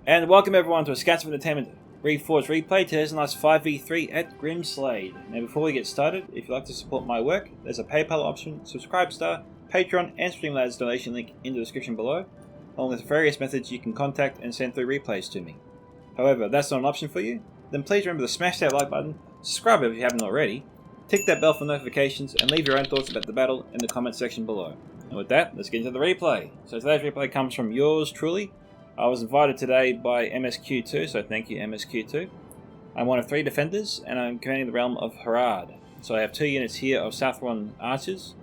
And welcome everyone to a Scats of Entertainment Reforged replay. Today's the last 5v3 at Grimslade. Now before we get started, if you'd like to support my work, there's a PayPal option, Subscribe Star, Patreon and Streamlad's donation link in the description below, along with various methods you can contact and send through replays to me. However, if that's not an option for you, then please remember to smash that like button, subscribe if you haven't already, tick that bell for notifications, and leave your own thoughts about the battle in the comment section below. And with that, let's get into the replay. So today's replay comes from yours truly. I was invited today by MSQ2, so thank you MSQ2. I'm one of 3 defenders, and I'm commanding the realm of Harad. So I have 2 units here of Southron archers.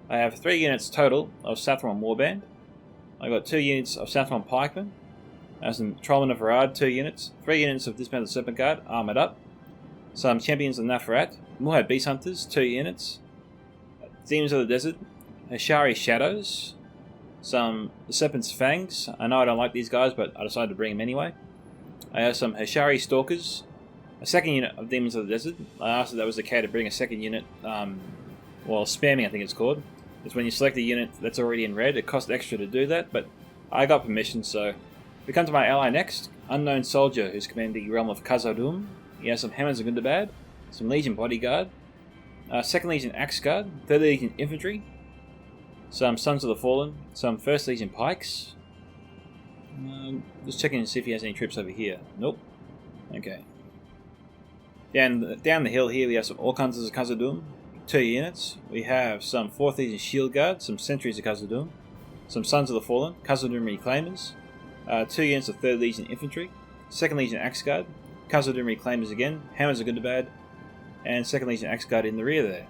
I have 3 units total of Southron warband. I got 2 units of Southron pikemen. I have some Trollmen of Harad, 2 units. 3 units of Dismounted Serpent Guard, armoured up. Some Champions of Nafarat. Muhad Beast Hunters, 2 units. Demons of the Desert. Hashari Shadows. Some Serpent's Fangs. I know I don't like these guys, but I decided to bring them anyway. I have some Hashari Stalkers. A 2nd unit of Demons of the Desert. I asked if that was okay to bring a 2nd unit. Well, spamming I think it's called. It's when you select a unit that's already in red. It costs extra to do that, but I got permission, so... We come to my ally next. Unknown Soldier, who's commanding the realm of Khazad-dûm. He has some Hammers of Gundabad. Some Legion Bodyguard. 2nd Legion Axe Guard. 3rd Legion Infantry. Some Sons of the Fallen, some 1st Legion Pikes. Just checking to see if he has any troops over here. Nope. Okay. Down the hill here we have some Orc Hunters of Khazad-dûm, 2 units. We have some 4th Legion Shield Guard, some Sentries of Khazad-dûm, some Sons of the Fallen, Khazad-dûm Reclaimers, 2 units of 3rd Legion Infantry, 2nd Legion Axe Guard, Khazad-dûm Reclaimers again, Hammers of Gundabad, and 2nd Legion Axe Guard in the rear there.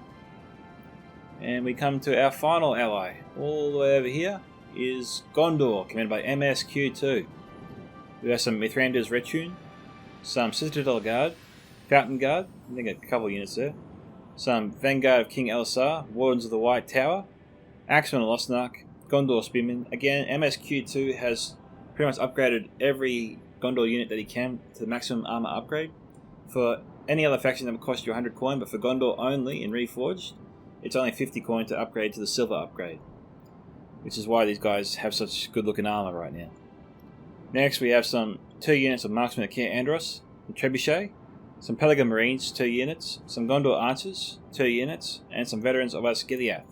And we come to our final ally. All the way over here is Gondor, commanded by MSQ2. We have some Mithrandir's Retune, some Citadel Guard, Fountain Guard, I think a couple of units there, some Vanguard of King Elisar, Wardens of the White Tower, Axemen of Losnark, Gondor Spearmen. Again, MSQ2 has pretty much upgraded every Gondor unit that he can to the maximum armor upgrade. For any other faction that would cost you 100 coin, but for Gondor only in Reforged, it's only 50 coin to upgrade to the silver upgrade, which is why these guys have such good looking armor right now. Next we have some 2 units of Marksmen of Keir Andros, the Trebuchet, some Pelican Marines, 2 units, some Gondor Archers, 2 units, and some Veterans of Osgiliath.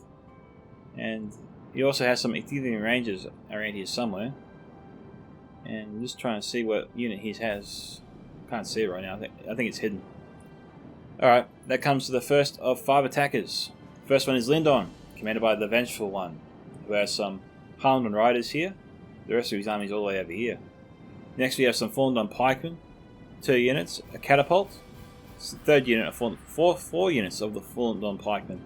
And he also has some Ethiopian Rangers around here somewhere. And I'm just trying to see what unit he has. Can't see it right now, I think it's hidden. Alright, that comes to the first of 5 attackers. First one is Lindon, commanded by the Vengeful One, who has some Harlem Riders here. The rest of his army is all the way over here. Next we have some Fallen Pikemen, 2 units, a Catapult. It's the 3rd unit of 4 units of the Fallen Pikemen,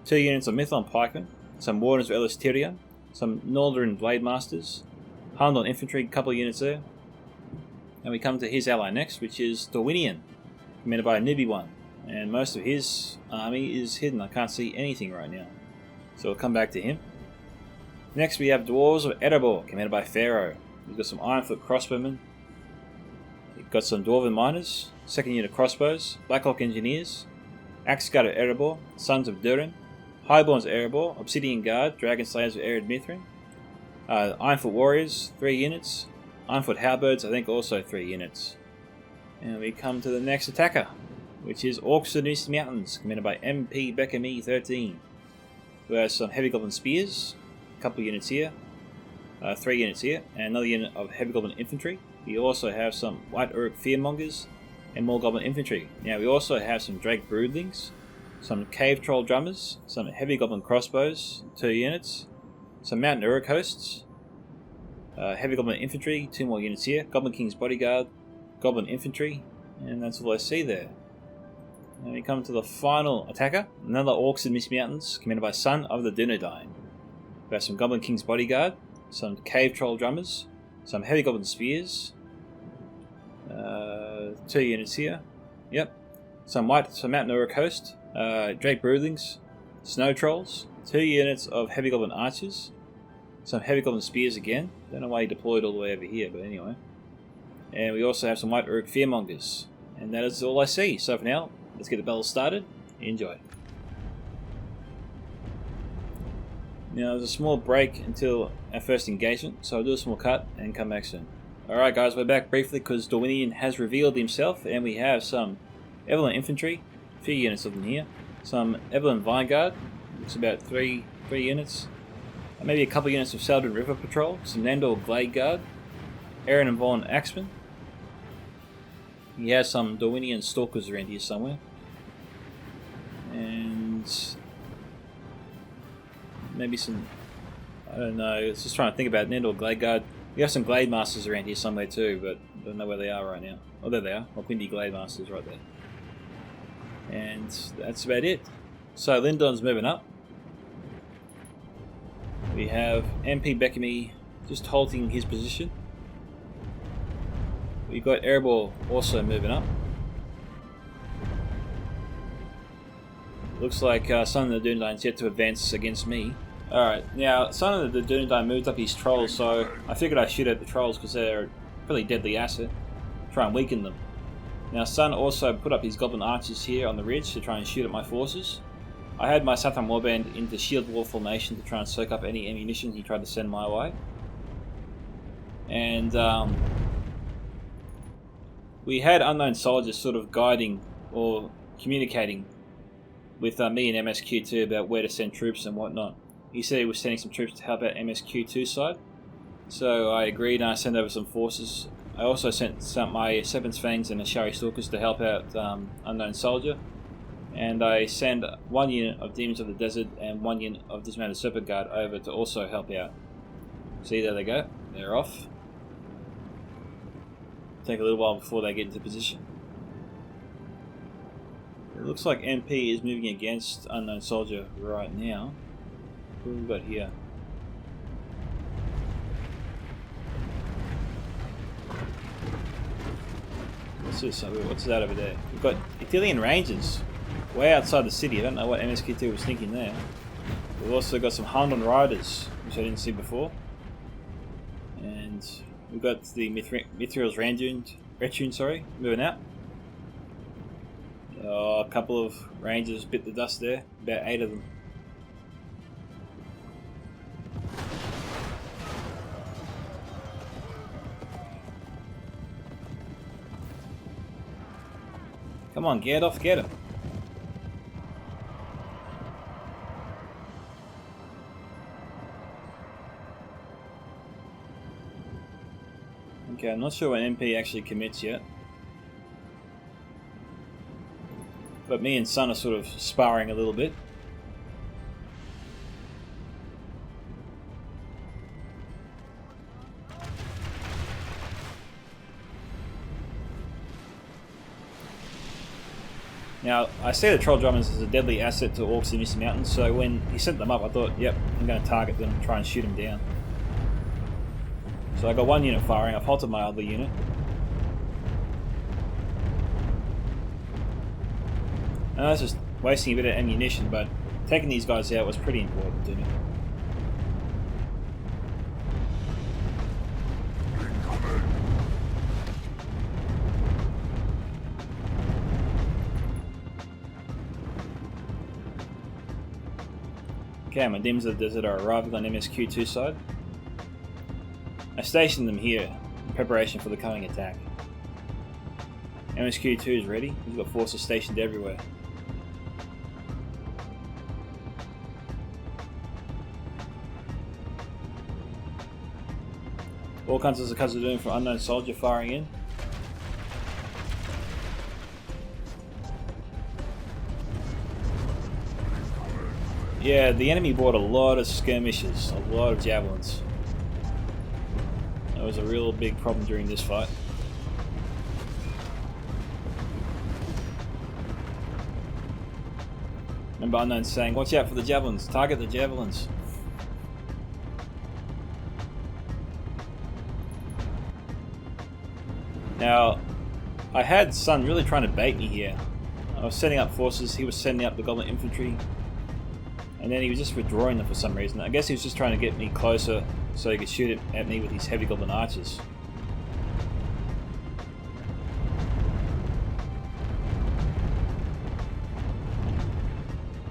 2 units of Mithlon Pikemen, some Wardens of Elis Tyrion, some Northern Blade Masters, Harlem Infantry, a couple of units there. And we come to his ally next, which is Dorwinion, commanded by a Newbie One. And most of his army is hidden. I can't see anything right now. So we'll come back to him. Next we have Dwarves of Erebor, commanded by Pharaoh. We've got some Ironfoot crossbowmen. We've got some Dwarven Miners, 2nd unit crossbows, Blackhawk Engineers, Axe Guard of Erebor, Sons of Durin, Highborns of Erebor, Obsidian Guard, Dragon Slayers of Ered Mithrin, Ironfoot Warriors, 3 units, Ironfoot Halberds, I think also 3 units. And we come to the next attacker, which is Orcs of the East Mountains, commanded by MP Beckamy 13, who has some Heavy Goblin Spears, a couple of units here, 3 units here, and another unit of Heavy Goblin Infantry. We also have some White Uruk Fearmongers and more Goblin Infantry. Now we also have some Drake Broodlings, some Cave Troll Drummers, some Heavy Goblin Crossbows, 2 units, some Mountain Uruk Hosts, Heavy Goblin Infantry, 2 more units here, Goblin King's Bodyguard, Goblin Infantry, and that's all I see there. And we come to the final attacker, another Orcs in Mist Mountains, commanded by Son of the Dunedain. We have some Goblin King's Bodyguard, some Cave Troll Drummers, some Heavy Goblin Spears, 2 units here, yep, some Mountain Uruk Host, Drake Broodlings, snow trolls, 2 units of heavy goblin archers, some heavy goblin spears again. Don't know why he deployed all the way over here, but anyway. And we also have some white orc fearmongers. And that is all I see. So for now, let's get the battle started. Enjoy. Now there's a small break until our first engagement, so I'll do a small cut and come back soon. Alright guys, we're back briefly because Dorwinion has revealed himself, and we have some Evelyn infantry, a few units of them here, some Evelyn Vanguard, it's about three units, maybe a couple units of Seldon River Patrol, some Nandor Glade Guard, Aaron and Vaughn Axemen. He has some Dorwinion Stalkers around here somewhere. And maybe some, I don't know, it's just trying to think about Nandor Glade Guard. We have some Glade Masters around here somewhere too, but I don't know where they are right now. Oh, there they are, Windy Glade Masters right there. And that's about it. So Lindon's moving up. We have MP Beckamy just holding his position. We've got Erebor also moving up. Looks like Son of the Dunedain's yet to advance against me. Alright, now Son of the Dunedain moved up his trolls, so I figured I'd shoot at the trolls because they're a pretty deadly asset. Try and weaken them. Now Son also put up his goblin archers here on the ridge to try and shoot at my forces. I had my Satham Warband into shield wall formation to try and soak up any ammunition he tried to send my way. And we had unknown soldiers sort of guiding or communicating with me and MSQ2 about where to send troops and whatnot. He said he was sending some troops to help out MSQ2 side, so I agreed and I sent over some forces. I also sent my Serpent's Fangs and Ashari Stalkers to help out Unknown Soldier, and I send 1 unit of Demons of the Desert and 1 unit of Dismounted Serpent Guard over to also help out. See, there they go, they're off. Take a little while before they get into position. It looks like MP is moving against Unknown Soldier right now. What have we got here? What's this? What's that over there? We've got Ithilien Rangers way outside the city. I don't know what MSQ2 was thinking there. We've also got some Harndon Riders, which I didn't see before. And we've got the Mithril's Retune, moving out. Oh, a couple of Rangers bit the dust there, about 8 of them. Come on, Gandalf, get him. Okay, I'm not sure when MP actually commits yet. But me and Son are sort of sparring a little bit. Now, I see the Troll Drummers as a deadly asset to Orcs in Misty Mountains, so when he sent them up, I thought, yep, I'm going to target them and try and shoot them down. So I got 1 unit firing, I've halted my other unit. And I was just wasting a bit of ammunition, but taking these guys out was pretty important to me. Okay, my Demons of the Desert are arriving on MSQ2 side. I stationed them here in preparation for the coming attack. MSQ2 is ready, he's got forces stationed everywhere. All kinds of Khazad-dûm from Unknown Soldier firing in. Yeah, the enemy brought a lot of skirmishes, a lot of javelins. That was a real big problem during this fight. Remember Unknown saying, watch out for the javelins, target the javelins. Now, I had Son really trying to bait me here. I was setting up forces, he was sending up the Goblin Infantry. And then he was just withdrawing them for some reason. I guess he was just trying to get me closer so he could shoot it at me with his heavy goblin archers.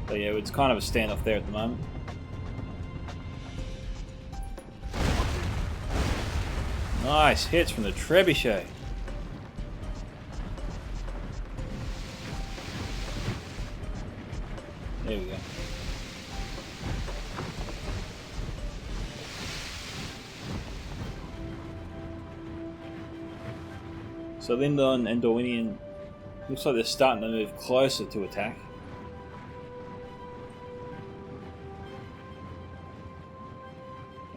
But yeah, it's kind of a standoff there at the moment. Nice hits from the trebuchet. There we go. So Lindon and Dorwinian looks like they're starting to move closer to attack.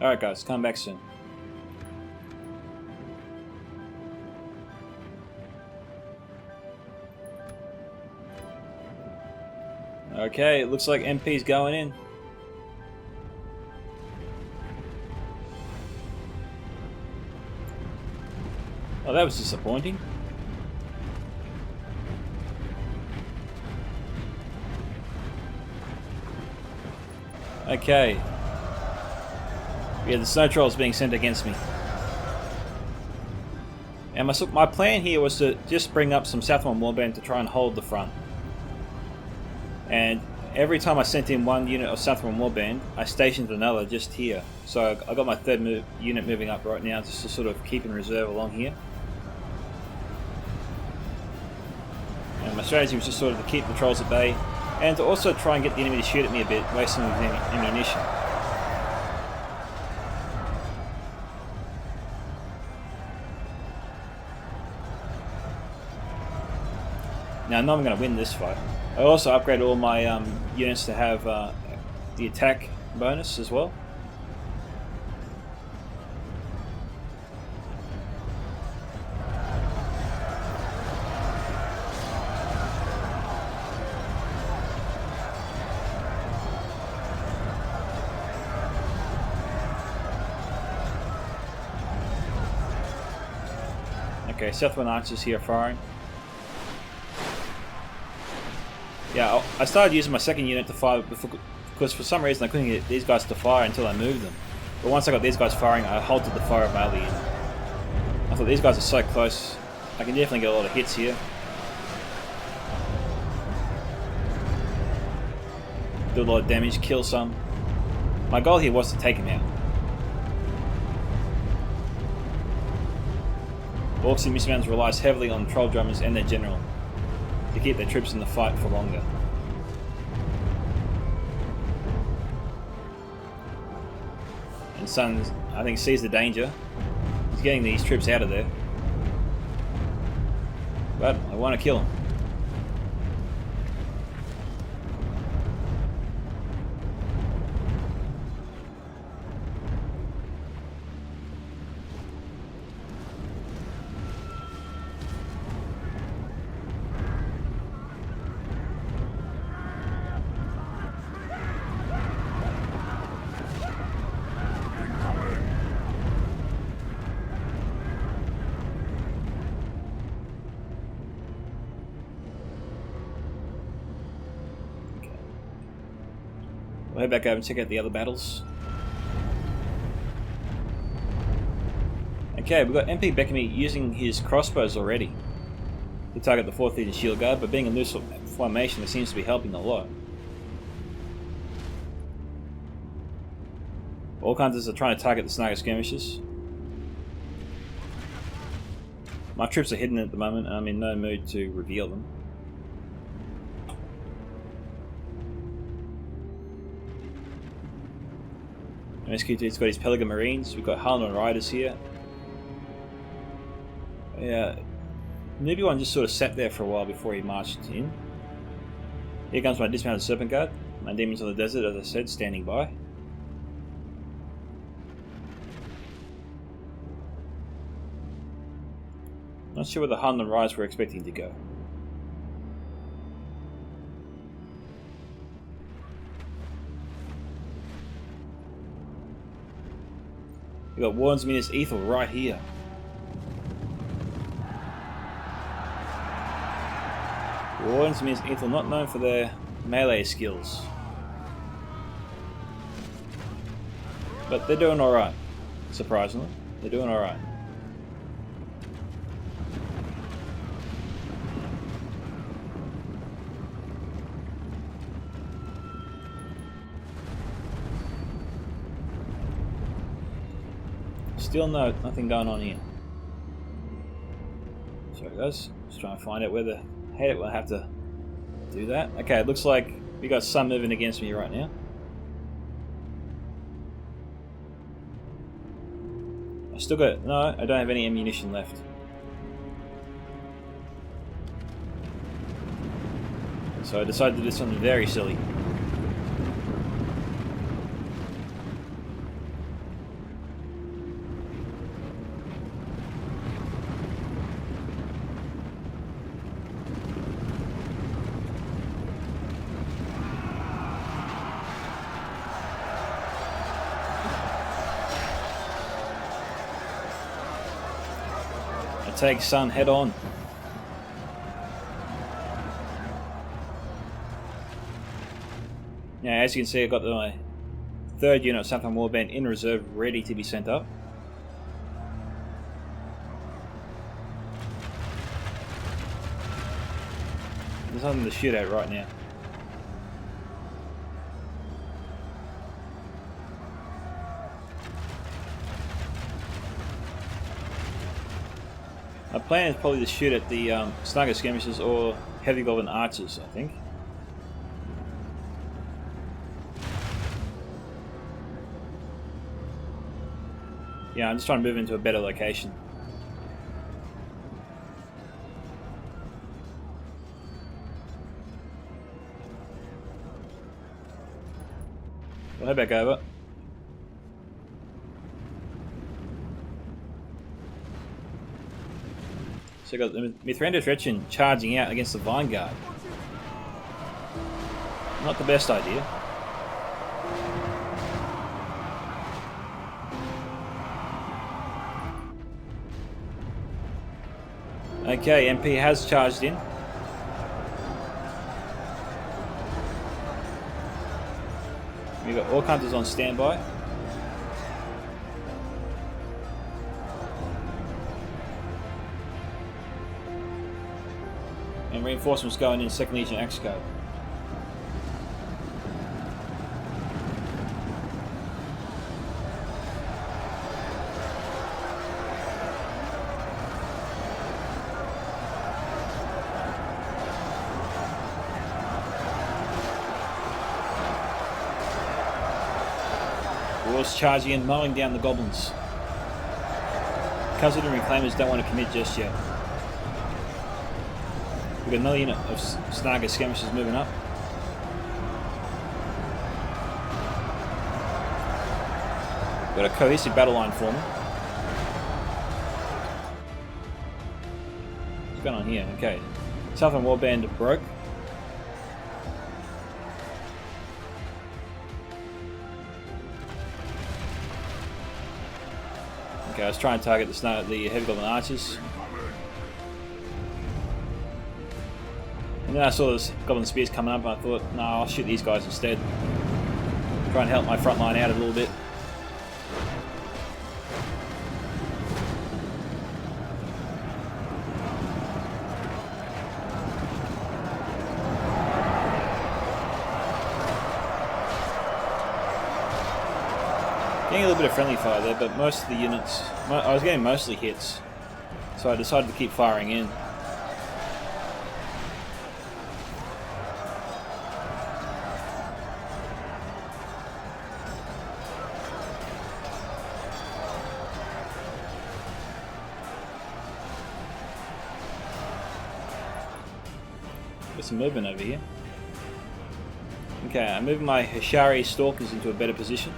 Alright guys, come back soon. Okay, it looks like MP's going in. Oh, that was disappointing. Okay. Yeah, the snow troll is being sent against me. And my plan here was to just bring up some Southron Warband to try and hold the front. And every time I sent in one unit of Southron Warband, I stationed another just here. So I got my third unit moving up right now just to sort of keep in reserve along here. And my strategy was just sort of to keep the trolls at bay and to also try and get the enemy to shoot at me a bit, wasting ammunition. Now I know I'm going to win this fight. I also upgraded all my units to have the attack bonus as well. Okay, Southron archers here firing. Yeah, I started using my second unit to fire because for some reason I couldn't get these guys to fire until I moved them. But once I got these guys firing, I halted the fire of my other unit. I thought these guys are so close, I can definitely get a lot of hits here. Do a lot of damage, kill some. My goal here was to take him out. Orcs and Mismounts relies heavily on troll drummers and their general to keep their troops in the fight for longer. And Sun, I think, sees the danger. He's getting these troops out of there. But I want to kill him. We'll head back over and check out the other battles. Okay, we've got MP Beckamy using his crossbows already to target the 4th Legion Shield Guard, but being a loose formation, it seems to be helping a lot. Orc Hunters are trying to target the Snagger Skirmishers. My troops are hidden at the moment, and I'm in no mood to reveal them. MSQ2's got his Pelican Marines, we've got Harlan Riders here. Yeah, Newbie one just sort of sat there for a while before he marched in. Here comes my dismounted Serpent Guard, my Demons of the Desert, as I said, standing by. Not sure where the Harlan Riders were expecting to go. We got Warren's Minas Ethel right here. Warren's Minas Ethel, not known for their melee skills. But they're doing alright, surprisingly. They're doing alright. Still nothing going on here. Sorry guys, just trying to find out where the... hate it when I have to do that. Okay, it looks like we got some moving against me right now. I still got... no, I don't have any ammunition left. So I decided to do something very silly. Take sun head on. Now, as you can see, I've got my third unit of Southern Warband in reserve, ready to be sent up. There's nothing to shoot at right now. My plan is probably to shoot at the Snagger skirmishers or heavy goblin archers, I think. Yeah, I'm just trying to move into a better location. Well, head back over. So I got the Mithranda Retchen charging out against the Vanguard. Not the best idea. Okay, MP has charged in. We've got Orc Hunters on standby. And reinforcements going in 2nd Legion Axcode. War's charging in, mowing down the goblins. Cousin and Reclaimers don't want to commit just yet. We've got another unit of Snagger skirmishers moving up. Got a cohesive battle line forming. What's going on here? Okay. Southern Warband broke. Okay, I was trying to target the heavy goblin archers. And then I saw this goblin spears coming up and I thought, no, I'll shoot these guys instead. Try and help my front line out a little bit. Getting a little bit of friendly fire there, but most of the units, I was getting mostly hits. So I decided to keep firing in. Some movement over here. Okay, I'm moving my Hashari Stalkers into a better position.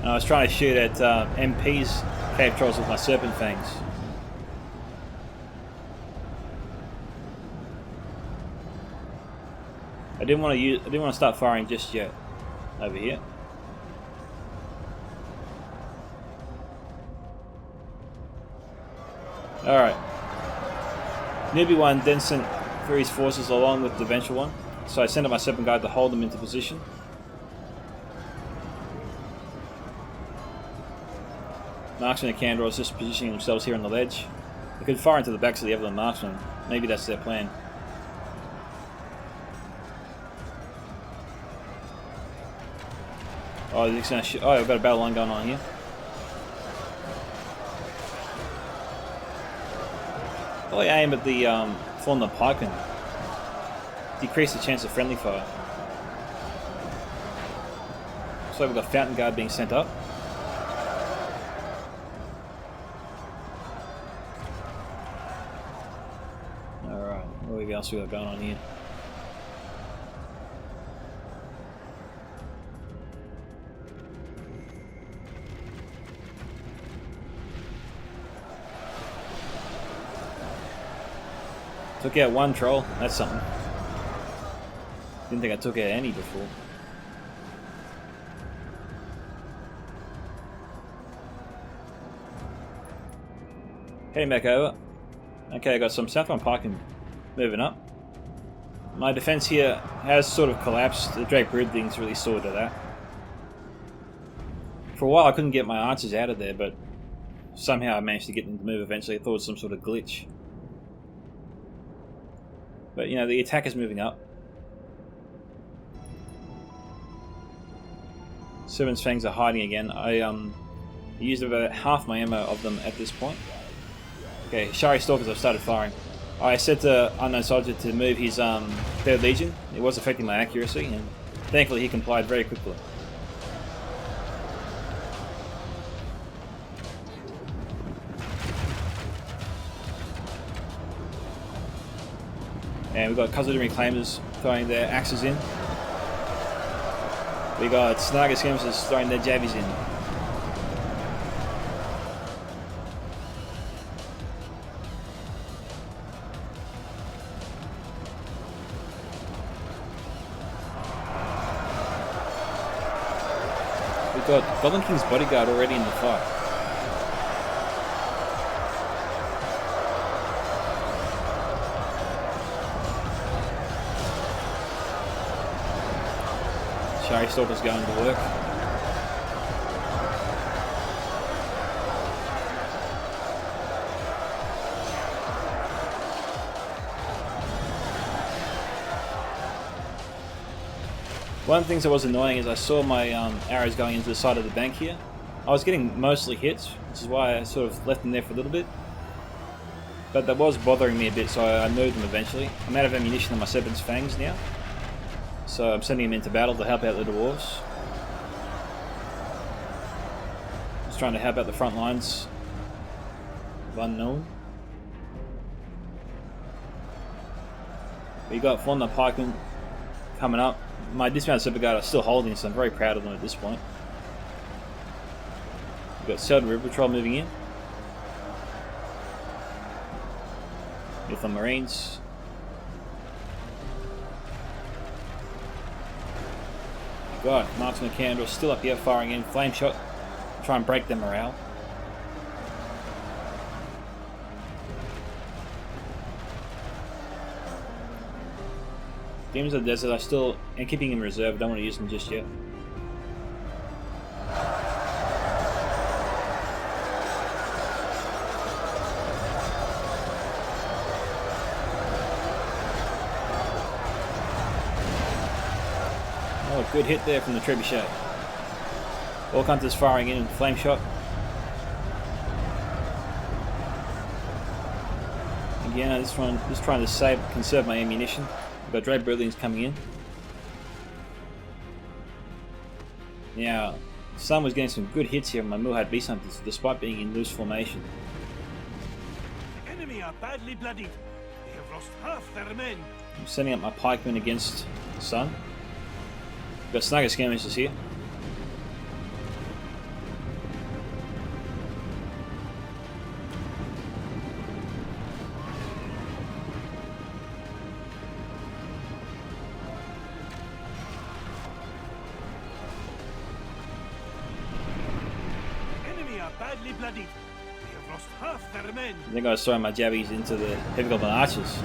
And I was trying to shoot at MP's cave trolls with my Serpent Fangs. I didn't want to start firing just yet over here. Alright. Newbie 1 then sent through his forces along with the Vengeful one So I send up my 7 guard to hold them into position. Marksman and Candor just positioning themselves here on the ledge. They could fire into the backs of the other marksmen. Maybe that's their plan. Oh, they're gonna oh, I've got a battle line going on here. Well, I aim at the from the pike and decrease the chance of friendly fire. So we've got Fountain Guard being sent up. Alright, what else we got going on here? Took out one troll, that's something. Didn't think I took out any before. Heading back over. Okay, I got some Southbound Pike moving up. My defense here has sort of collapsed. The Drake Brood thing's really sorted that. For a while I couldn't get my archers out of there, but somehow I managed to get them to move eventually. I thought it was some sort of glitch. But, you know, the attack is moving up. Servant's Fangs are hiding again. I used about half my ammo of them at this point. Okay, Shari Stalkers have started firing. I said to Unknown Soldier to move his 3rd Legion. It was affecting my accuracy, and thankfully he complied very quickly. And we've got Khazad-dûm Reclaimers throwing their axes in. We got Snaga Skirmishers throwing their jabbies in. We've got Goblin King's Bodyguard already in the fight. Shari Stalker's going to work. One of the things that was annoying is I saw my arrows going into the side of the bank here. I was getting mostly hits, which is why I sort of left them there for a little bit. But that was bothering me a bit, so I moved them eventually. I'm out of ammunition on my Serpent's Fangs now. So I'm sending them into battle to help out the dwarves. Just trying to help out the front lines of Unknown. We got Fonda Pikemen coming up. My dismounted Super Guard are still holding, so I'm very proud of them at this point. We've got Seldon River Patrol moving in. With the Marines. God, Marksman and Candor still up here firing in. Flame shot. Try and break their morale. Demons of the Desert I still am keeping in reserve. Don't want to use them just yet. Oh, good hit there from the Trebuchet. Orc Hunters firing in flame shot. Again, I'm just trying to conserve my ammunition. We've got Drake Broodlings coming in. Now, Sun was getting some good hits here on my Moorhat Beast Hunters, despite being in loose formation. The enemy are badly bloodied. They have lost half their men. I'm sending up my pikemen against Sun. We've got Snugger Skirmishers here. Badly bloodied. They have lost half their men. I think I was throwing my jabbies into the Heavy Goblin Archers.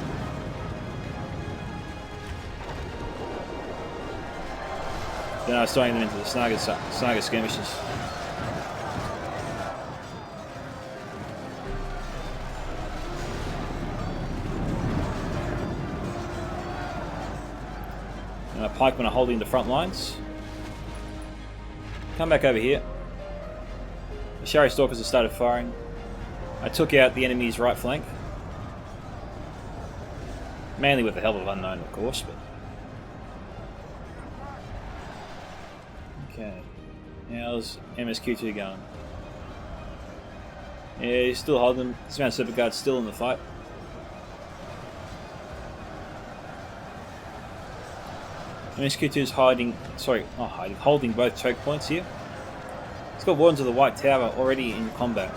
Then I was throwing them into the snagger skirmishes. And our pikemen are holding the front lines. Come back over here. The Shari Stalkers have started firing. I took out the enemy's right flank. Mainly with the help of Unknown, of course, but... Okay. How's MSQ2 going? Yeah, he's still holding them. This amount of Super Guard's still in the fight. MSQ2's holding both choke points here. He's got Wardens of the White Tower already in combat.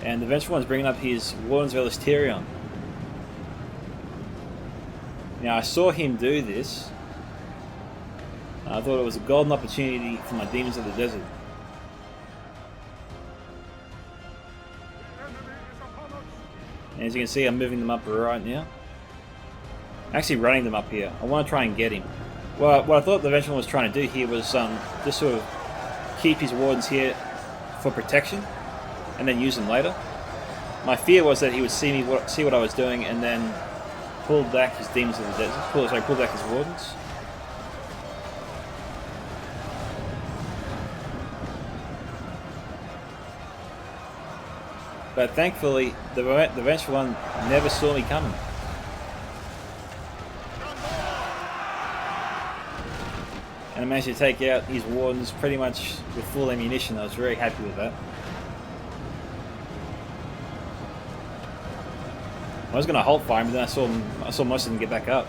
And the Vengeful One's bringing up his Wardens of Elasterion. Now, I saw him do this. I thought it was a golden opportunity for my Demons of the Desert. And as you can see, I'm moving them up right now. Actually running them up here. I want to try and get him. Well, what I thought the Vengeful One was trying to do here was just sort of keep his Wardens here for protection, and then use them later. My fear was that he would see what I was doing, and then pull back his Demons of the Desert. Pull back his Wardens. But thankfully, the Vengeful One never saw me coming. And I managed to take out his Wardens pretty much with full ammunition. I was very happy with that. I was going to halt fire him, but then I saw most of them get back up.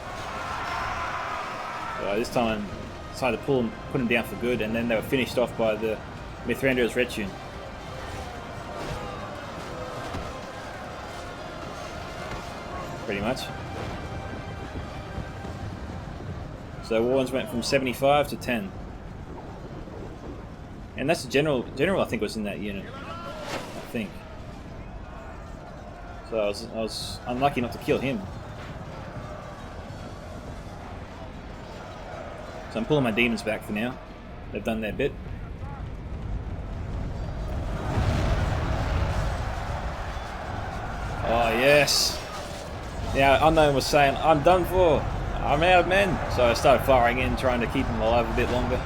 So this time I decided to put them down for good, and then they were finished off by the Mithrandra's Red Tune. Pretty much. So Wardens went from 75 to 10. And that's the general I think was in that unit. I think. So I was unlucky not to kill him. So I'm pulling my demons back for now. They've done their bit. Oh yes! Now Unknown was saying, I'm done for! I'm out of men! So I started firing in, trying to keep him alive a bit longer.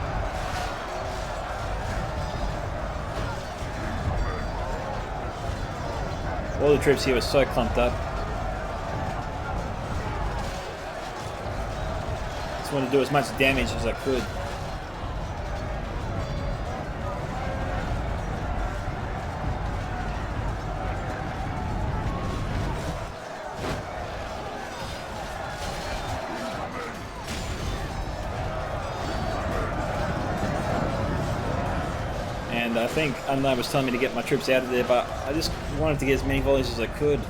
All the troops here were so clumped up. Just wanted to do as much damage as I could. And I think Unknown was telling me to get my troops out of there, but I just wanted to get as many volleys as I could.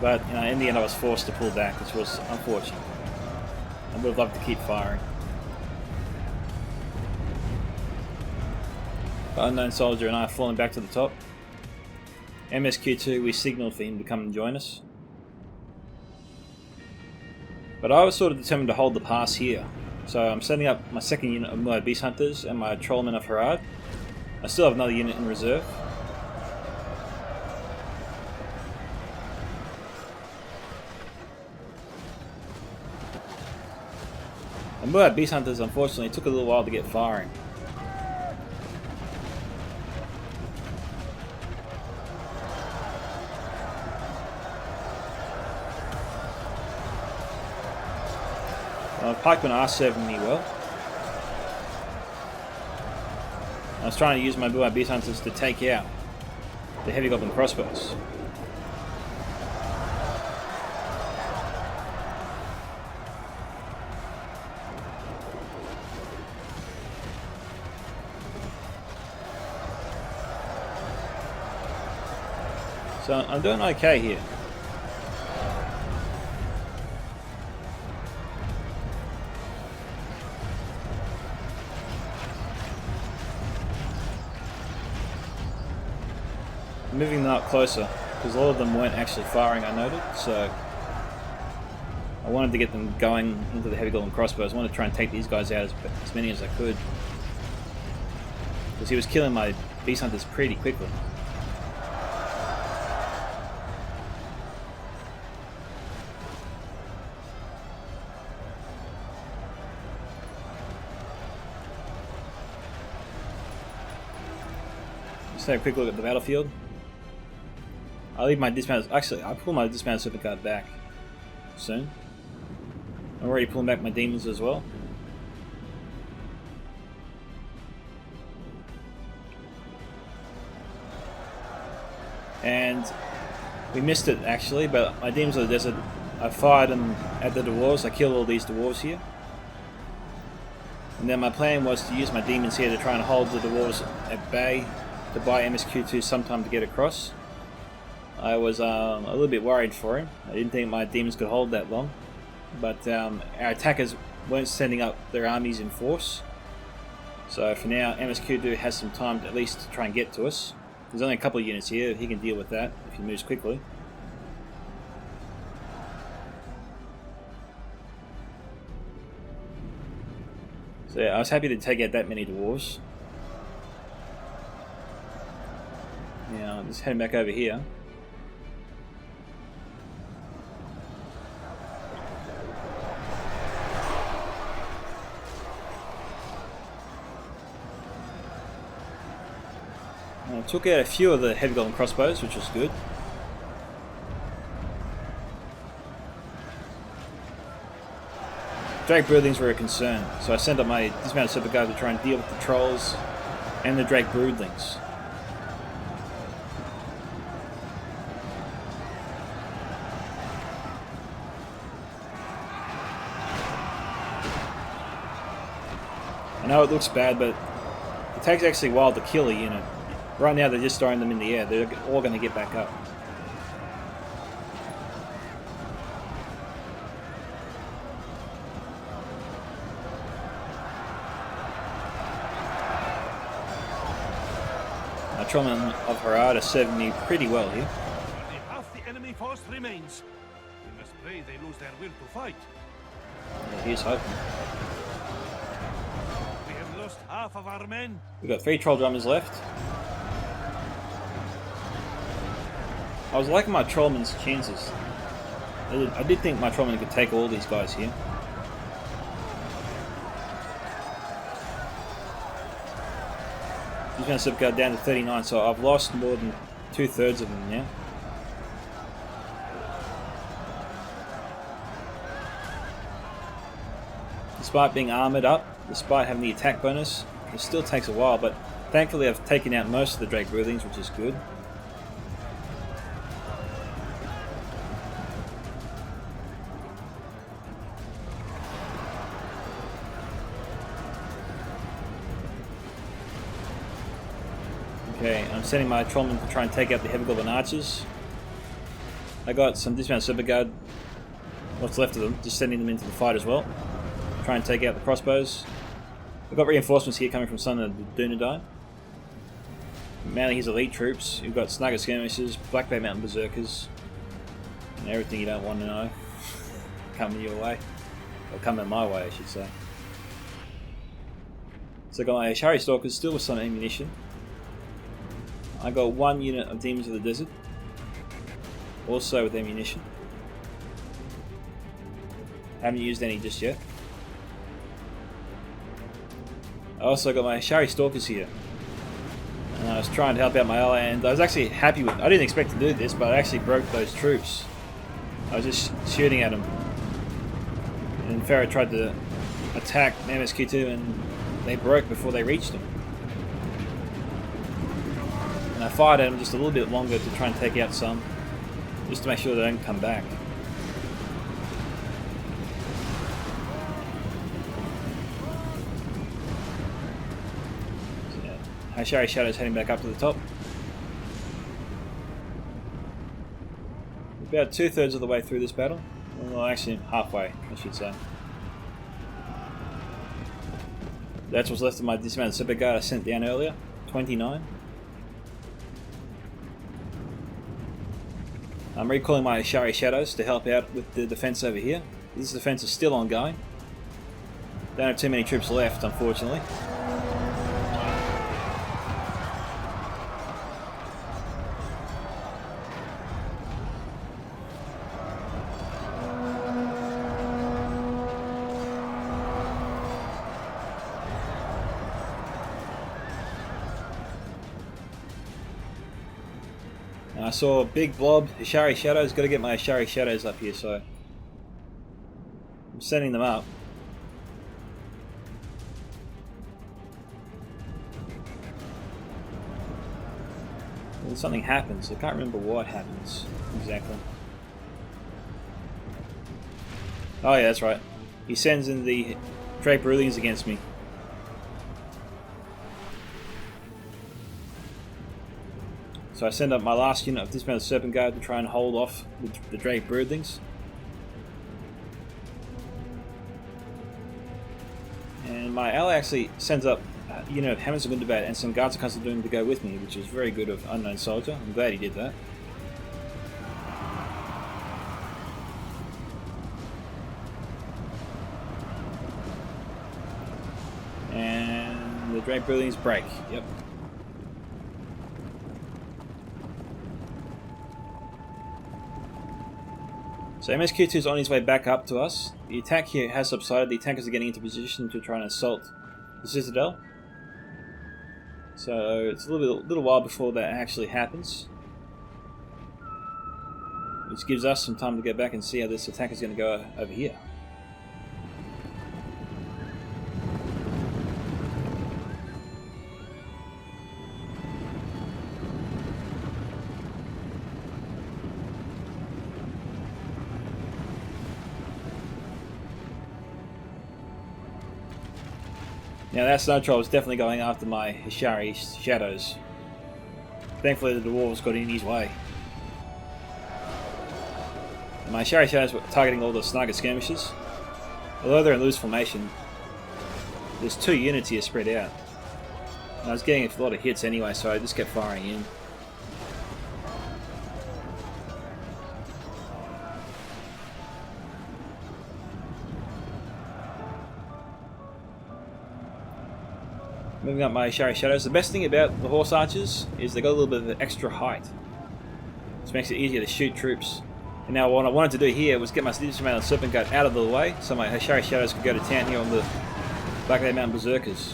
But you know, in the end I was forced to pull back, which was unfortunate. I would have loved to keep firing. But Unknown Soldier and I are falling back to the top. MSQ2, we signalled for him to come and join us. But I was sort of determined to hold the pass here. So I'm setting up my second unit of Moab Beast Hunters and my Trollmen of Harad. I still have another unit in reserve. The Moab Beast Hunters, unfortunately, took a little while to get firing. Pikemen are serving me well. I was trying to use my Moab Beast Hunters to take out the heavy goblin crossbows. So I'm doing okay here. Moving them up closer, because a lot of them weren't actually firing, I noted, so I wanted to get them going into the heavy golem crossbows. I wanted to try and take these guys out as many as I could. Because he was killing my beast hunters pretty quickly. Let's take a quick look at the battlefield. I'll leave my dismounted... Actually, I'll pull my dismounted super guard back soon. I'm already pulling back my demons as well. And we missed it actually, but my demons of the desert, I fired them at the dwarves. I killed all these dwarves here. And then my plan was to use my demons here to try and hold the dwarves at bay, to buy MSQ2 sometime to get across. I was a little bit worried for him. I didn't think my demons could hold that long. But our attackers weren't sending up their armies in force. So for now, MSQ2 has some time to at least try and get to us. There's only a couple of units here. He can deal with that if he moves quickly. So yeah, I was happy to take out that many dwarves. Now, just heading back over here. I took out a few of the heavy golem crossbows, which was good. Drake broodlings were a concern, so I sent up my dismounted super guard to try and deal with the trolls and the Drake broodlings. I know it looks bad, but it takes actually a while to kill a unit. Right now they're just throwing them in the air. They're all going to get back up. Now Trollmen of Harad are serving me pretty well here. Only half the enemy force remains. We must pray they lose their will to fight. Yeah, here's hoping. We have lost half of our men. We've got 3 troll drummers left. I was liking my Trollman's chances. I did think my Trollman could take all these guys here. He's going to super guard down to 39, so I've lost more than 2/3 of them now. Despite being armoured up, despite having the attack bonus, it still takes a while, but thankfully I've taken out most of the Drake broodlings, which is good. Okay, I'm sending my Trollmen to try and take out the Heavy Goblin Archers. I got some dismounted super guard, what's left of them, just sending them into the fight as well. Try and take out the crossbows. I've got reinforcements here coming from Son of the Dunedain. Mounting his elite troops. You've got Snugger Skirmishers, Black Bay Mountain Berserkers, and everything you don't want to know coming your way. Or coming my way, I should say. So I got my Shari Stalkers still with some ammunition. I got 1 unit of Demons of the Desert, also with ammunition. Haven't used any just yet. I also got my Shari Stalkers here. And I was trying to help out my ally, and I was actually happy with... I didn't expect to do this, but I actually broke those troops. I was just shooting at them. And Pharaoh tried to attack MSQ2, and they broke before they reached them. And I fired at them just a little bit longer to try and take out some, just to make sure they don't come back. So, yeah. Hashari Shadow's heading back up to the top. About 2/3 of the way through this battle. Well, actually halfway, I should say. That's what's left of my dismounted super guard I sent down earlier. 29. I'm recalling my Ashari Shadows to help out with the defense over here. This defense is still ongoing. Don't have too many troops left, unfortunately. I saw a big blob, Ashari Shadows. Got to get my Ashari Shadows up here, so I'm sending them up. When something happens, I can't remember what happens exactly. Oh yeah, that's right. He sends in the Draper Rulings against me. So I send up my last unit of Dismounted Serpent Guard to try and hold off the Drake Broodlings. And my ally actually sends up a unit of Hammers of Wunderbat and some Guards of Constant Doom to go with me, which is very good of Unknown Soldier. I'm glad he did that. And the Drake Broodlings break. Yep. So MSQ2 is on his way back up to us. The attack here has subsided. The tankers are getting into position to try and assault the Citadel. So it's a little while before that actually happens. Which gives us some time to go back and see how this attack is going to go over here. Now that Snow Troll was definitely going after my Ashari Shadows. Thankfully the Dwarves got in his way. And my Ashari Shadows were targeting all the Snagger skirmishers. Although they're in loose formation, there's two units here spread out. And I was getting a lot of hits anyway, so I just kept firing in. Moving up my Ashari Shadows. The best thing about the Horse Archers is they got a little bit of extra height. This makes it easier to shoot troops. And now what I wanted to do here was get my Dismounted Serpent Guard out of the way so my Ashari Shadows could go to town here on the Black Mountain Berserkers.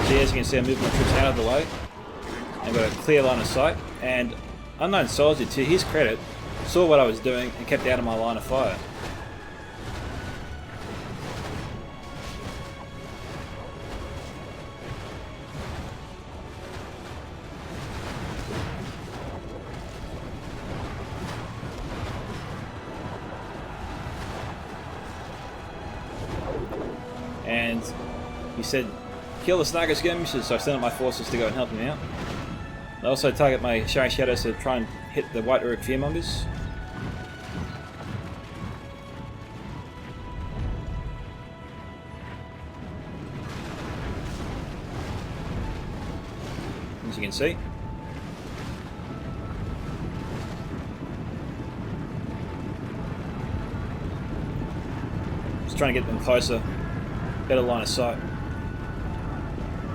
So as you can see, I'm moving my troops out of the way. And got a clear line of sight. And Unknown Soldier, to his credit, saw what I was doing and kept out of my line of fire. And he said, kill the Snagger skirmishers, so I sent up my forces to go and help him out. I also target my Ashari Shadows to try and hit the White Uruk Fearmongers. As you can see. Just trying to get them closer. Better line of sight.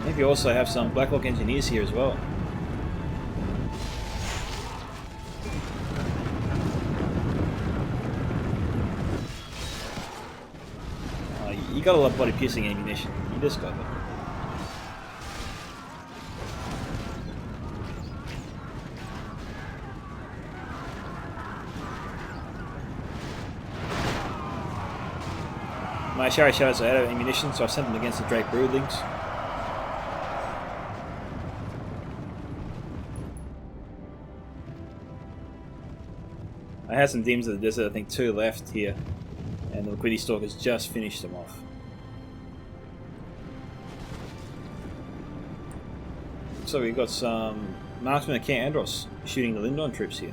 Maybe also have some Blackhawk engineers here as well. You got a lot of body piercing ammunition. You just got that. My Ashari Shadows are out of ammunition, so I sent them against the Drake Broodlings. I had some Demons of the Desert, I think 2 left here, and the Liquidity Stalkers just finished them off. So we've got some Marksmen of King Andros shooting the Lindon troops here.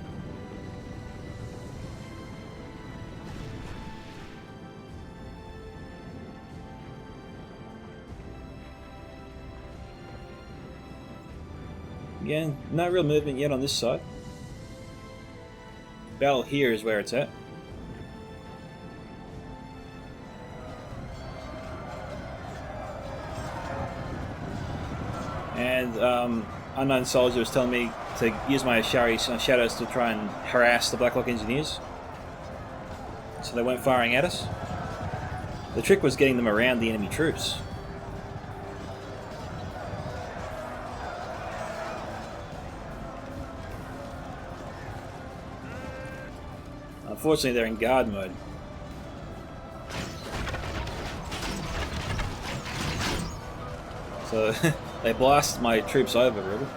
Again, no real movement yet on this side. Battle here is where it's at. Unknown Soldier was telling me to use my Ashari shadows to try and harass the Blacklock engineers, so they weren't firing at us. The trick was getting them around the enemy troops. Unfortunately, they're in guard mode. So they blast my troops over, really.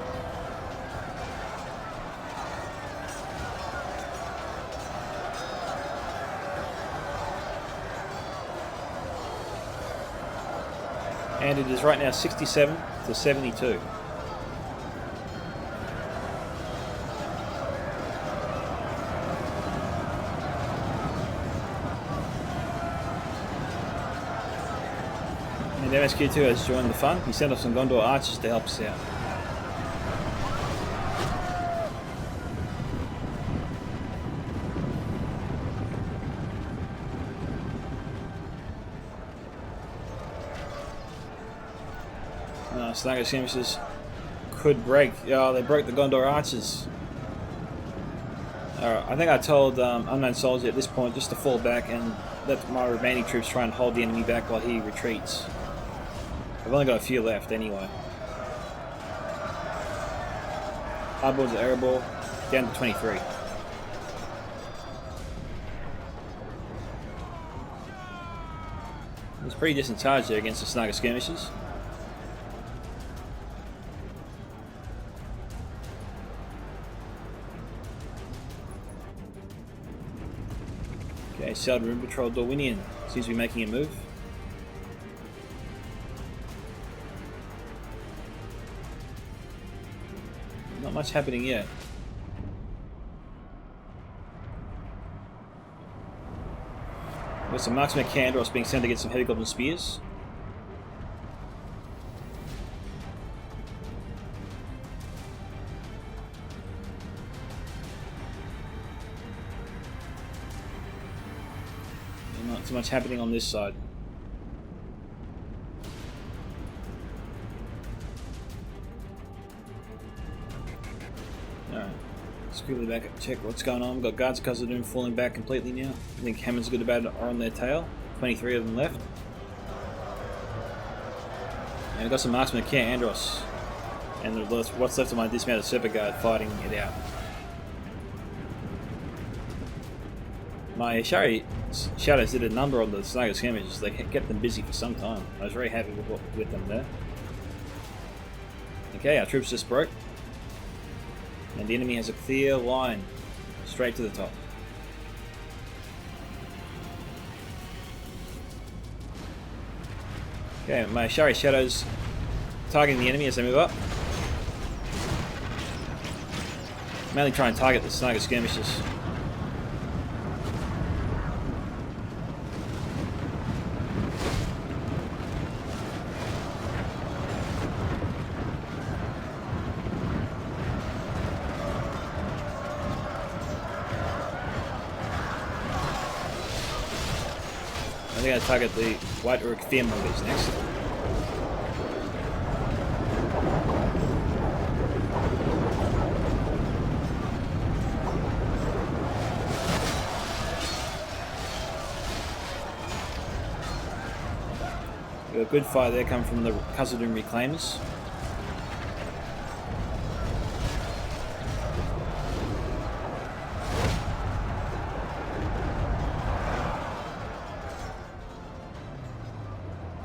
And it is right now 67 to 72. And MSQ2 has joined the fun. He sent off some Gondor archers to help us out. Snagger skirmishes could break. Oh, they broke the Gondor archers. Alright, I think I told Unknown Soldier at this point just to fall back and let my remaining troops try and hold the enemy back while he retreats. I've only got a few left anyway. Hardboards are Erebor, down to 23. It's a pretty decent charge there against the Snagger skirmishes. Okay, Southern Rim Patrol Dorwinian seems to be making a move. Not much happening yet. There's some Marksman Candoros being sent to get some Heavy Goblin Spears. And not too much happening on this side. Let's quickly back up, check what's going on. We've got Guards of Khazad-dûm falling back completely now. I think Hammond's Good About are on their tail. 23 of them left. And we've got some Marksmen of Care Andros. And what's left of my dismounted Serpent Guard fighting it out. My Ashari Shadows did a number on the Snagger skirmishes. They kept them busy for some time. I was very happy with them there. Okay, our troops just broke. And the enemy has a clear line straight to the top. Okay, my Ashari Shadows targeting the enemy as they move up. Mainly try and target the Snagger skirmishes. I think I target the White Uruk Fearmongers next. Got a good fire there coming from the Khazad-dûm Reclaimers.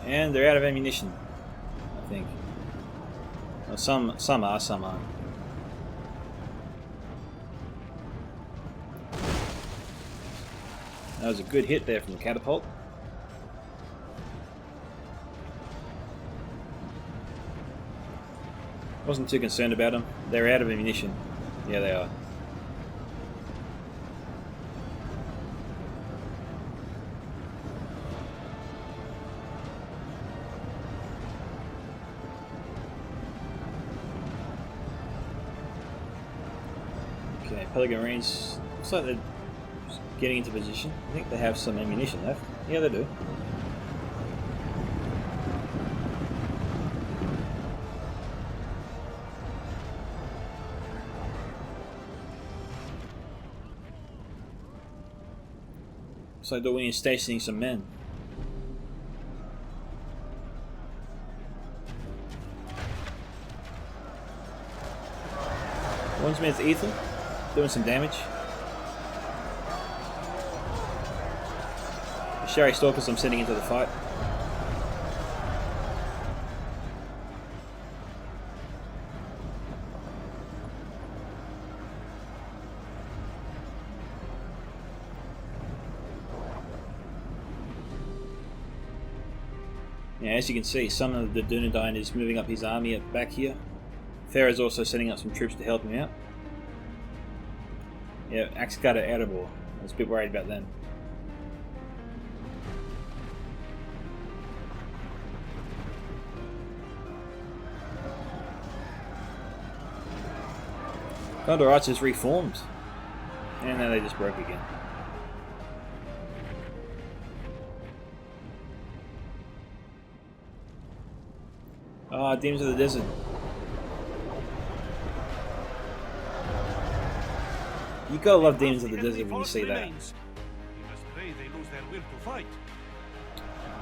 And they're out of ammunition, I think. Well, some are, some aren't. That was a good hit there from the catapult. Wasn't too concerned about them. They're out of ammunition. Yeah, they are. Okay, Pelican Range. Looks like they're getting into position. I think they have some ammunition left. Yeah, they do. So that we need stationing some men. One's man's Ethan, doing some damage. The Sherry Stalkers I'm sending into the fight. Yeah, as you can see, some of the Dunedain is moving up his army back here. Farah's also setting up some troops to help him out. Yeah, Axgata Atabor. I was a bit worried about them. Gondor Archers reformed. And now they just broke again. Ah, Demons of the Desert. You gotta love Demons of the Desert when you see that. We must pray they lose their will to fight.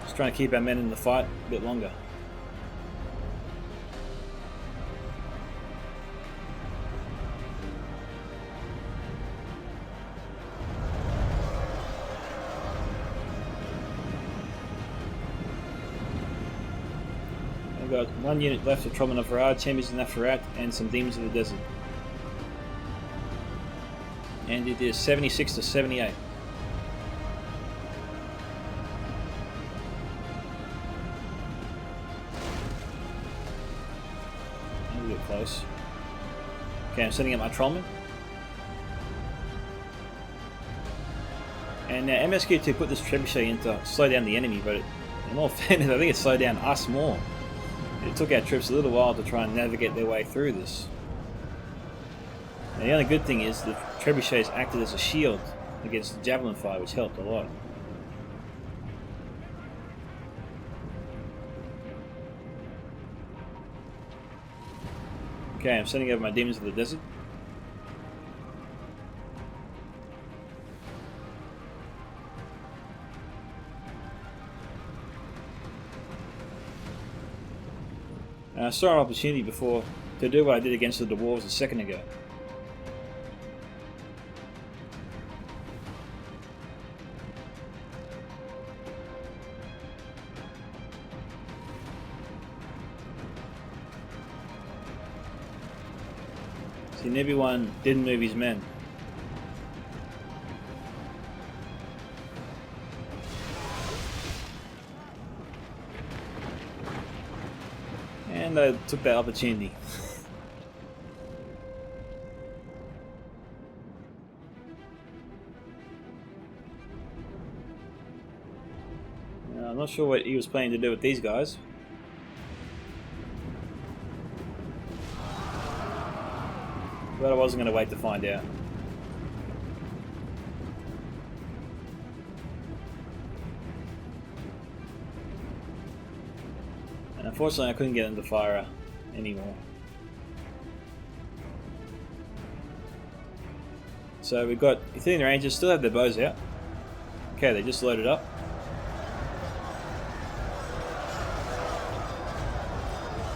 Just trying to keep our men in the fight a bit longer. We've got one unit left of Trollmen of Farad, Champions of Nafarat, and some Demons of the Desert. And it is 76 to 78. A little bit close. Okay, I'm setting up my Trollmen. And now MSQ2 put this trebuchet in to slow down the enemy, but in all fairness, I think it slowed down us more. It took our troops a little while to try and navigate their way through this. Now, the only good thing is the trebuchets acted as a shield against the javelin fire, which helped a lot. Okay, I'm sending over my Demons of the Desert. I saw an opportunity before to do what I did against the dwarves a second ago. See, Nebuwan didn't move his men. And they took that opportunity. I'm not sure what he was planning to do with these guys. But I wasn't going to wait to find out. And unfortunately I couldn't get into fire anymore. So we've got Athenian Rangers still have their bows out. Okay, they just loaded up.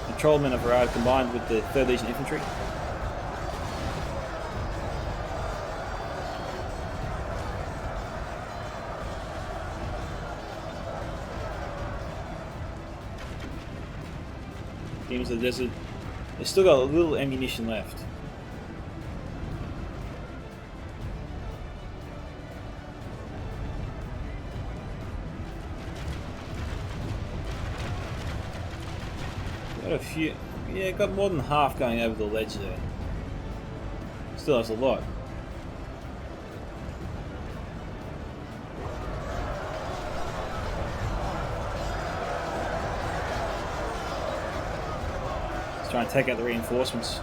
The Trollmen of Arad combined with the 3rd Legion Infantry. Demons of the Desert. They've still got a little ammunition left. Got a few. Yeah, got more than half going over the ledge there. Still has a lot. Try and take out the reinforcements.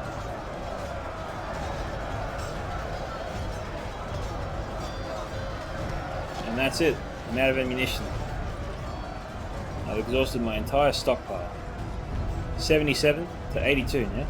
And that's it. I'm out of ammunition. I've exhausted my entire stockpile. 77 to 82 now.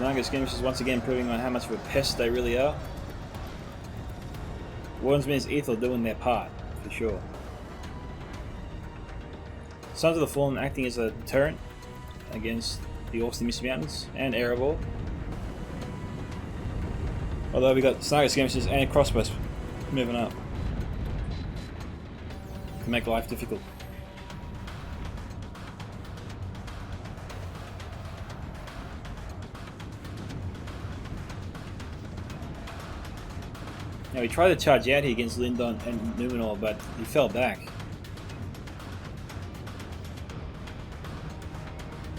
Sniper skirmishes once again proving on how much of a pest they really are. Wardsman's Ethel doing their part, for sure. Sons of the Fallen acting as a deterrent against the Orcs in the Misty Mountains and Erebor. Although we got Sniper skirmishes and crossbows moving up. To make life difficult. Now he tried to charge out here against Lindon and Numenor, but he fell back.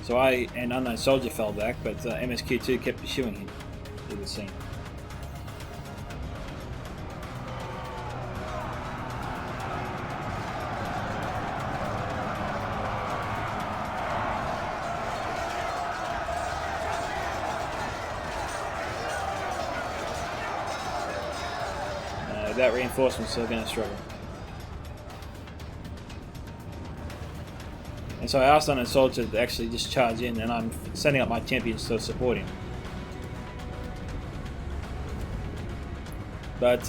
So I and Unknown Soldier fell back, but MSQ2 kept pursuing him through the scene. That reinforcement's still going to struggle. And so I asked Unknown Soldier to actually just charge in, and I'm sending up my champions to support him. But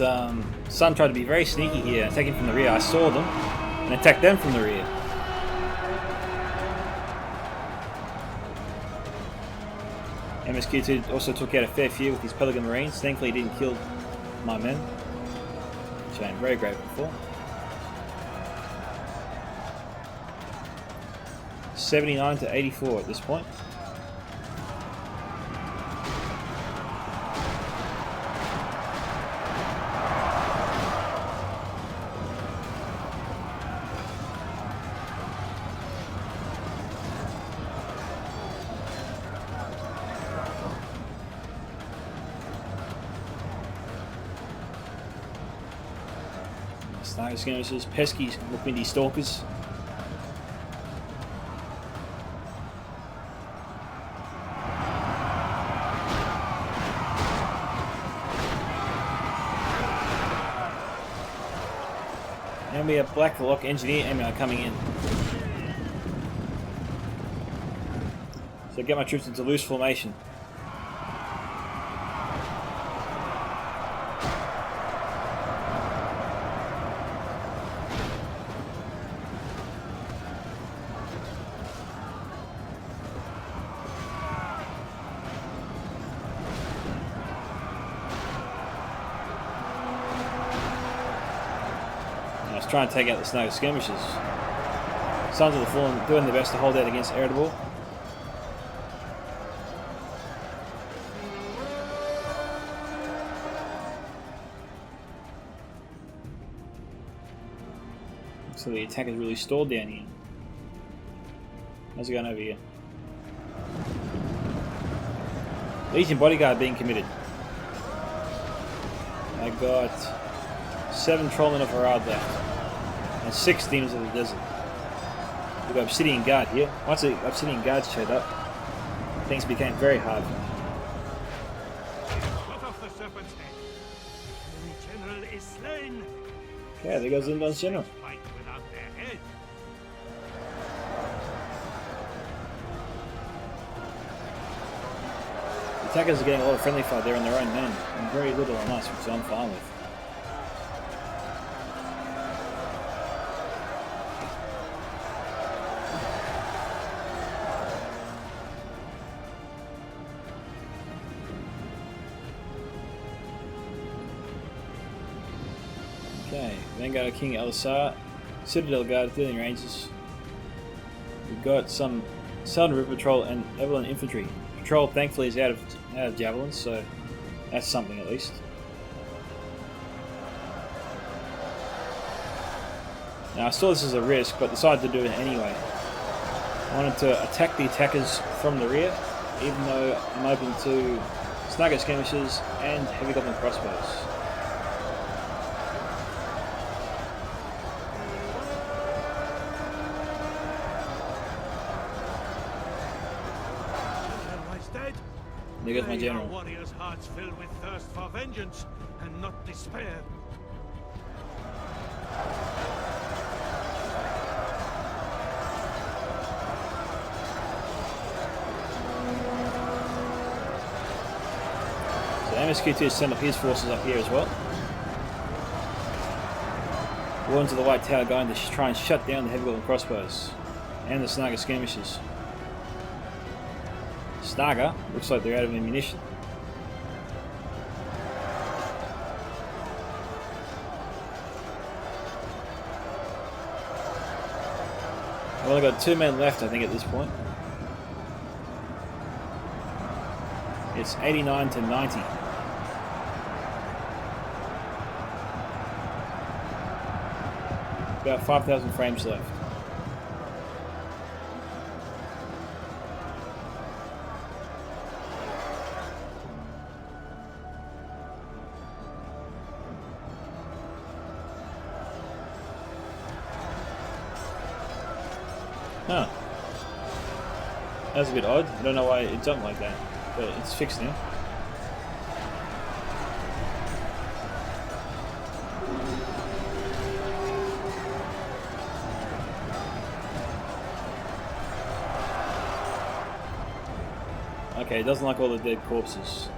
Sun tried to be very sneaky here, attacking from the rear. I saw them and attacked them from the rear. MSQ2 also took out a fair few with his Pelican Marines. Thankfully he didn't kill my men, which I am very grateful for. 79 to 84 at this point. Sniper skirmishes, pesky windy stalkers. And we have Black Lock Engineer ammo coming in. So get my troops into loose formation. Trying to take out the snow skirmishes. Sons of the Fallen doing their best to hold out against Erebor. So the attack is really stalled down here. How's it going over here? Legion Bodyguard being committed. I got 7 Trollmen of Harad left. And 6 Demons of the Desert. We've got Obsidian Guard here. Once the Obsidian Guard showed up, things became very hard for me. Cut off the serpent's head. The general is slain. Okay, there goes Lindon's general. Fight without their head. The attackers are getting a lot of friendly fire there on their own men, and very little on us, which I'm fine with. Okay, Vanguard of King Elisar, Citadel Guard, dealing ranges. We've got some Southern River Patrol and Evelyn Infantry. Patrol thankfully is out of javelins, so that's something at least. Now I saw this as a risk, but decided to do it anyway. I wanted to attack the attackers from the rear, even though I'm open to sniper skirmishes and heavy goblin crossbows. There goes my general. Warriors' hearts filled with thirst for vengeance and not despair. SQ2 sent up his forces up here as well. Warns of the White Tower going to try and shut down the heavy golden crossbows and the Snaga skirmishers. Snaga looks like they're out of ammunition. I've only got 2 men left, I think, at this point. It's 89 to 90. About 5,000 frames left. Huh. That's a bit odd. I don't know why it jumped like that, but it's fixed now. Okay, it doesn't like all the dead corpses.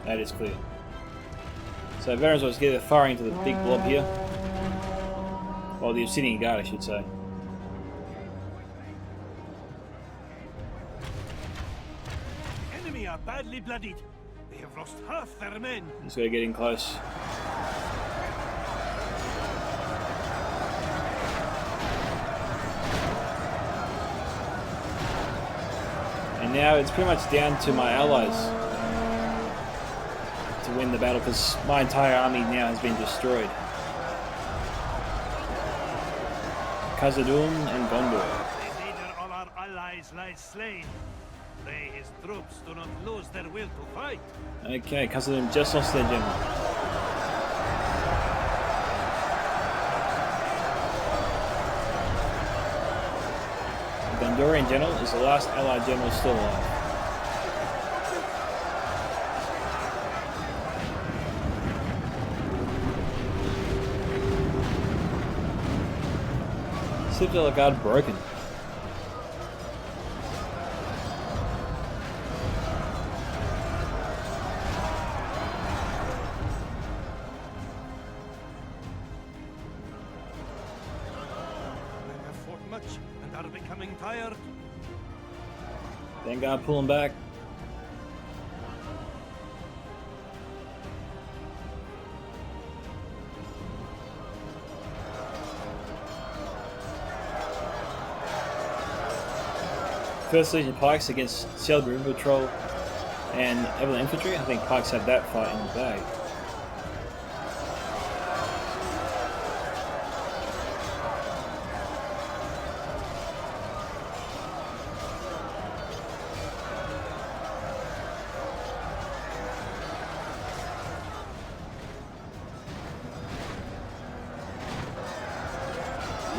That is clear. So veterans was getting firing into the big blob here. Or the Obsidian Guard, I should say. Enemy are badly bloodied. They have lost half their men. Just gotta get in close. And now it's pretty much down to my allies to win the battle, because my entire army now has been destroyed. Khazad-dûm and Gondor. The leader of our allies lies slain. They, his troops, do not lose their will to fight. Okay, Khazad-dûm just lost their general. The Gondorian general is the last allied general still alive. Citadel Guard broken. They have fought much and are becoming tired. Vanguard pulling back. First Legion Pikes against Selgrim Patrol and Evelyn Infantry. I think Pikes have that fight in the bag.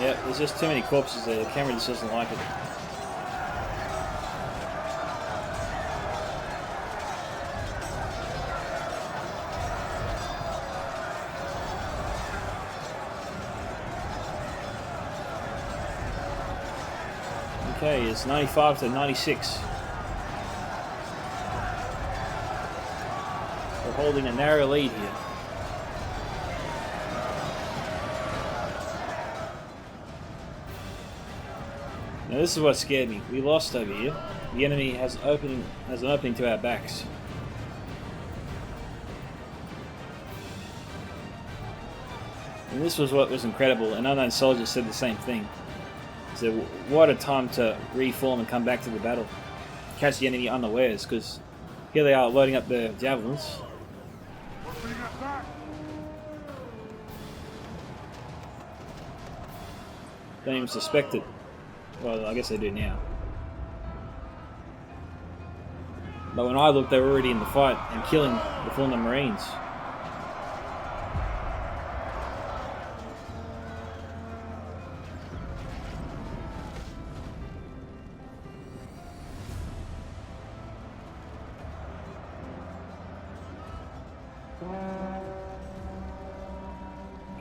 Yep, there's just too many corpses there. The camera just doesn't like it. Okay, it's 95 to 96. We're holding a narrow lead here. Now this is what scared me. We lost over here. The enemy has an opening to our backs. And this was what was incredible, and Unknown Soldier said the same thing. So what a time to reform and come back to the battle. Catch the enemy unawares, because here they are loading up their javelins. Don't even suspect it. Well, I guess they do now. But when I looked, they were already in the fight and killing the fallen Marines.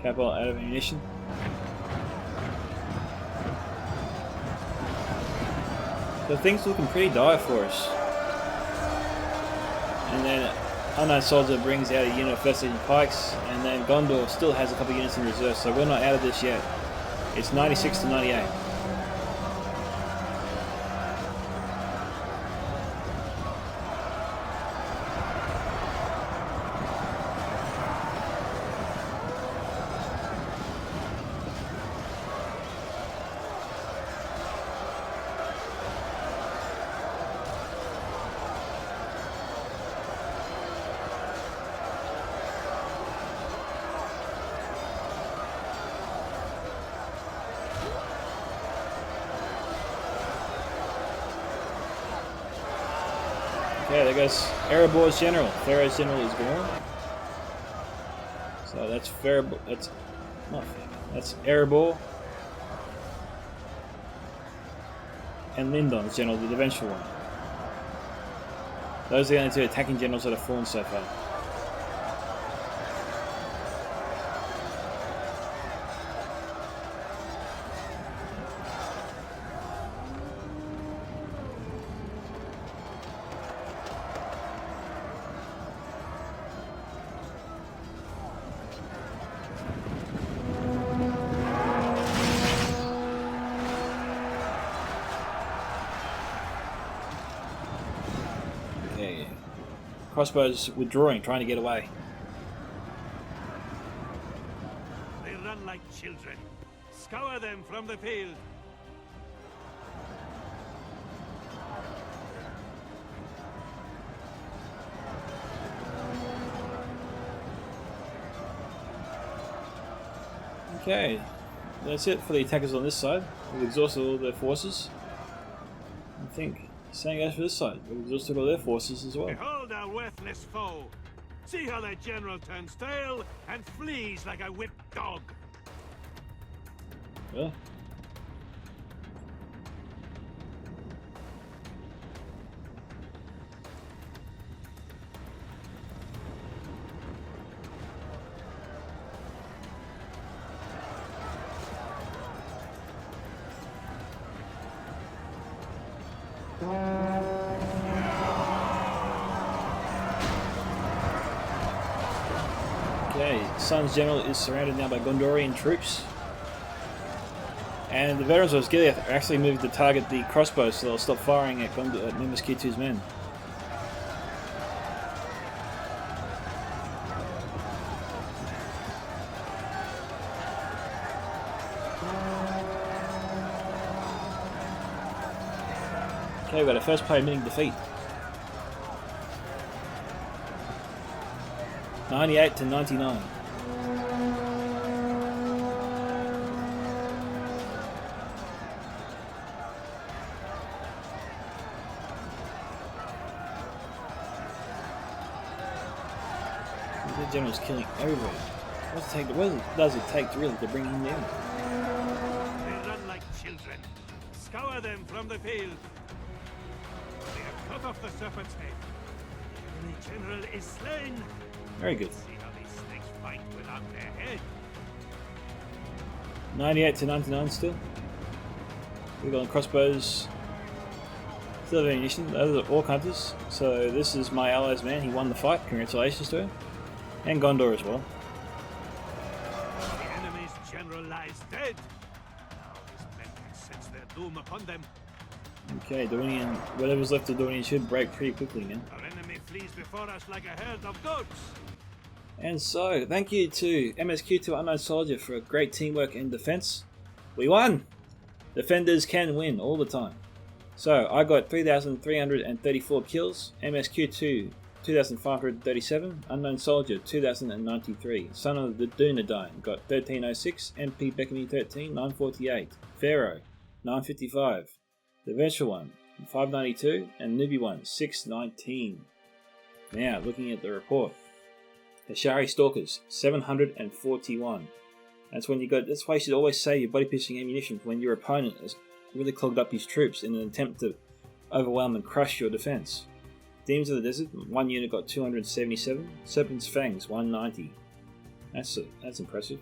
Capital out of ammunition. So things looking pretty dire for us. And then Unknown Soldier brings out a unit of First Legion Pikes, and then Gondor still has a couple of units in reserve, so we're not out of this yet. It's 96 to 98. Okay, there goes Erebor's general. Pharaoh's general is gone. So that's Erebor. That's Erebor. And Lindon's general, the eventual one. Those are the only two attacking generals that have fallen so far. Okay. Crossbows withdrawing, trying to get away. They run like children. Scour them from the field. Okay, that's it for the attackers on this side. We've exhausted all their forces. I think same goes for this side. We've exhausted all their forces as well. Behold our worthless foe. See how their general turns tail and flees like a whipped dog. Yeah. Okay, Sun's general is surrounded now by Gondorian troops. And the veterans of Gilead are actually moved to target the crossbows, so they'll stop firing at Nimbus Q2's men. Okay, we've got a first player admitting defeat. 98 to 99. The general's killing everybody. What does it take to really to bring him down? They run like children. Scour them from the field. They have cut off the serpent's head. The general is slain. Very good. See how these snakes fight without their head. 98 to 99 still. We've got crossbows. Still have ammunition. Those are orc hunters. So this is my ally's man. He won the fight. Congratulations to him. And Gondor as well. The enemy's general lies dead. Now his men can sense their doom upon them. Okay, Dornian, whatever's left of Dornian should break pretty quickly again. Our enemy flees before us like a herd of goats. And so, thank you to MSQ2 Unknown Soldier for a great teamwork and defense. We won! Defenders can win all the time. So, I got 3,334 kills, MSQ2 2,537, Unknown Soldier 2,093, Son of the Dunedain got 1,306, MP Beckamy 13, 948, Pharaoh 955, the Virtual one 592, and Newbie one 619. Now, looking at the report. The Shari Stalkers, 741. That's why you should always save your body piercing ammunition when your opponent has really clogged up his troops in an attempt to overwhelm and crush your defense. Demons of the Desert, one unit got 277. Serpent's Fangs, 190. That's impressive.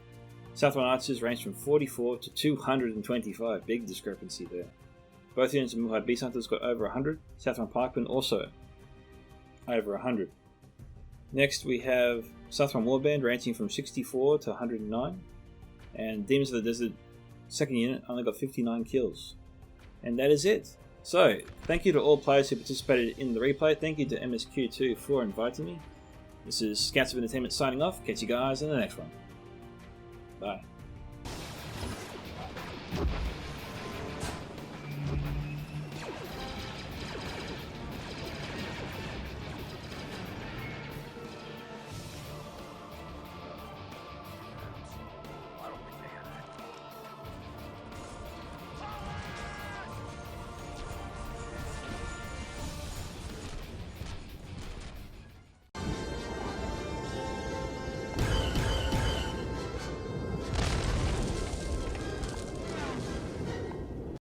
Southron Archers ranged from 44 to 225. Big discrepancy there. Both units of Muhai Beast Hunters got over 100. Southron Pikemen also over 100. Next we have Southron Warband ranging from 64 to 109. And Demons of the Desert second unit only got 59 kills. And that is it. So, thank you to all players who participated in the replay. Thank you to MSQ2 for inviting me. This is Scouts of Entertainment signing off. Catch you guys in the next one. Bye.